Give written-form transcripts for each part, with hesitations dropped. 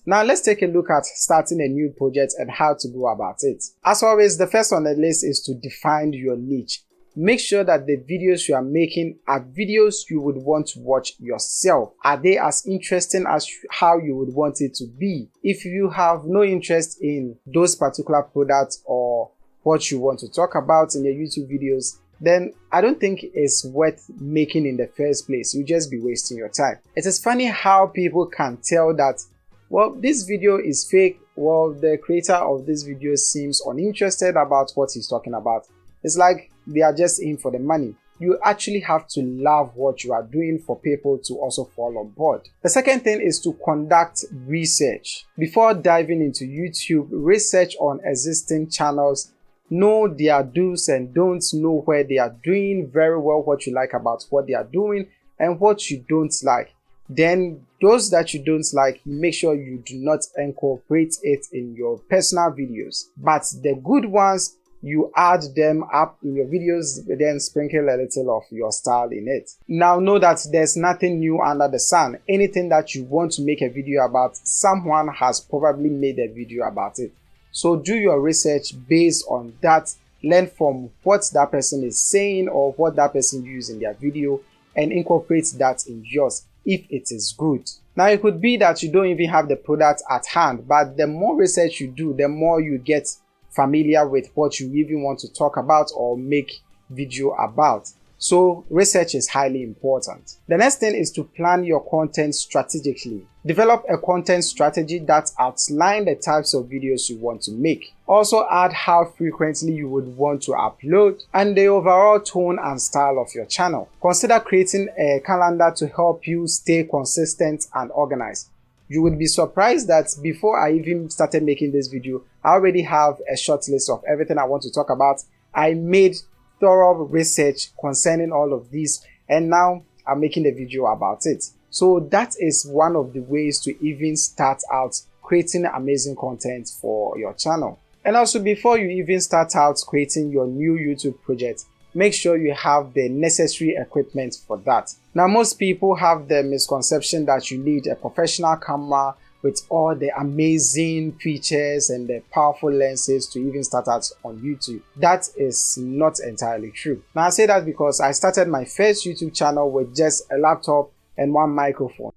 Now let's take a look at starting a new project and how to go about it. As always, the first on the list is to define your niche. Make sure that the videos you are making are videos you would want to watch yourself. Are they as interesting as how you would want it to be? If you have no interest in those particular products or what you want to talk about in your YouTube videos, then I don't think it's worth making in the first place. You'll just be wasting your time. It is funny how people can tell that, well, this video is fake. Well, the creator of this video seems uninterested about what he's talking about. It's like they are just in for the money. You actually have to love what you are doing for people to also fall on board. The second thing is to conduct research. Before diving into YouTube, research on existing channels, know their do's and don'ts, know where they are doing very well, what you like about what they are doing and what you don't like. Then those that you don't like, make sure you do not incorporate it in your personal videos. But the good ones, you add them up in your videos, then sprinkle a little of your style in it. Now know that there's nothing new under the sun. Anything that you want to make a video about, someone has probably made a video about it. So do your research based on that. Learn from what that person is saying or what that person used in their video and incorporate that in yours if it is good. Now it could be that you don't even have the product at hand, but the more research you do, the more you get familiar with what you even want to talk about or make video about. So research is highly important. The next thing is to plan your content strategically. Develop a content strategy that outlines the types of videos you want to make. Also add how frequently you would want to upload and the overall tone and style of your channel. Consider creating a calendar to help you stay consistent and organized. You would be surprised that before I even started making this video, I already have a short list of everything I want to talk about. I made thorough research concerning all of these and now I'm making a video about it. So that is one of the ways to even start out creating amazing content for your channel. And also before you even start out creating your new YouTube project, make sure you have the necessary equipment for that. Now most people have the misconception that you need a professional camera with all the amazing features and the powerful lenses to even start out on YouTube. That is not entirely true. Now I say that because I started my first YouTube channel with just a laptop and one microphone.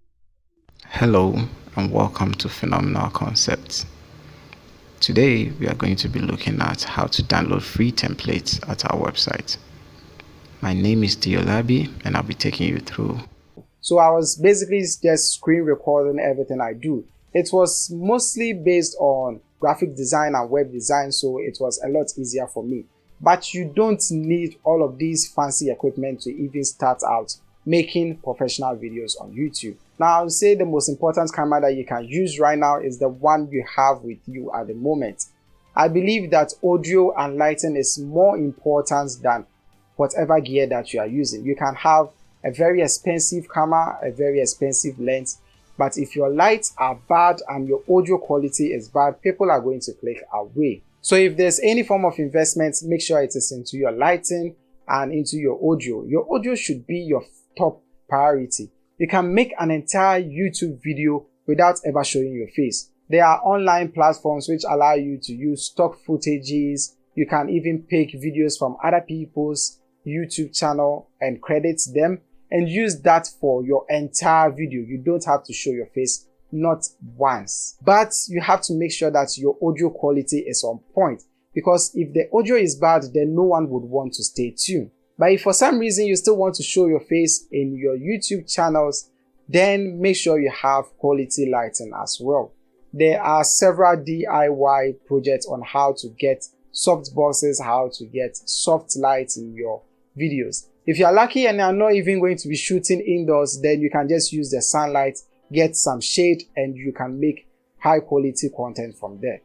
Hello and welcome to Phenomenal Concepts. Today we are going to be looking at how to download free templates at our website. My name is Diolabi and I'll be taking you through. So I was basically just screen recording everything I do. It was mostly based on graphic design and web design, so it was a lot easier for me. But you don't need all of these fancy equipment to even start out making professional videos on YouTube. Now I would say the most important camera that you can use right now is the one you have with you at the moment. I believe that audio and lighting is more important than whatever gear that you are using. You can have a very expensive camera, a very expensive lens, but if your lights are bad and your audio quality is bad, people are going to click away. So if there's any form of investment, make sure it is into your lighting and into your audio. Your audio should be your top priority. You can make an entire YouTube video without ever showing your face. There are online platforms which allow you to use stock footages. You can even pick videos from other people's YouTube channel and credit them and use that for your entire video. You don't have to show your face, not once. But you have to make sure that your audio quality is on point, because if the audio is bad, then no one would want to stay tuned. But if for some reason you still want to show your face in your YouTube channels, then make sure you have quality lighting as well. There are several DIY projects on how to get soft boxes, how to get soft lights in your videos. If you are lucky and you are not even going to be shooting indoors, then you can just use the sunlight, get some shade, and you can make high quality content from there.